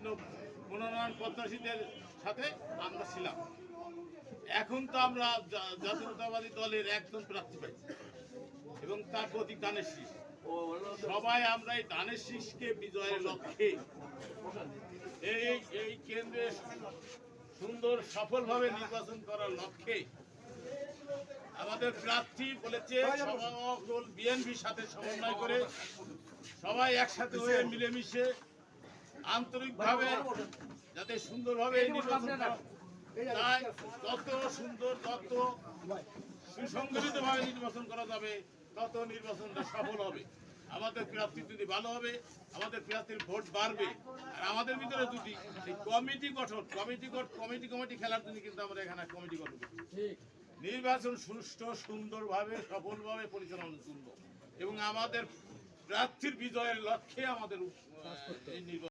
বিভিন্ন মনোনয়ন প্রত্যাশীদের সাথে আমরা ছিলাম। এখন তো আমরা জাতীয়তাবাদী দলের একজন প্রার্থী পাইছি এবং তার প্রতি ধানের শীষ। সবাই আমরা এই ধানের শীষকে বিজয়ের লক্ষ্যে এই কেন্দ্রে সুন্দর সফলভাবে নির্বাচন করার লক্ষ্যে আমাদের প্রার্থী বলেছে সকল বিএনপির সাথে সমন্বয় করে সবাই একসাথে হয়ে মিলেমিশে আন্তরিকভাবে যাতে সুন্দরভাবে এই নির্বাচন তাই যত সুন্দর তত সুসংগঠিতভাবে নির্বাচন করা যাবে তত নির্বাচনটা সফল হবে। আমাদের প্রার্থী যদি ভালো হবে, আমাদের প্রার্থীর ভোট বাড়বে। আর আমাদের ভিতরে যদি এই কমিটি খেলার জন্য কিন্তু আমরা এখানে কমিটি গঠন করছি। নির্বাচন সুষ্ঠু সুন্দরভাবে সফলভাবে পরিচালনা করব এবং আমাদের প্রার্থীর বিজয়ের লক্ষ্যে আমাদের এই নির্বাচন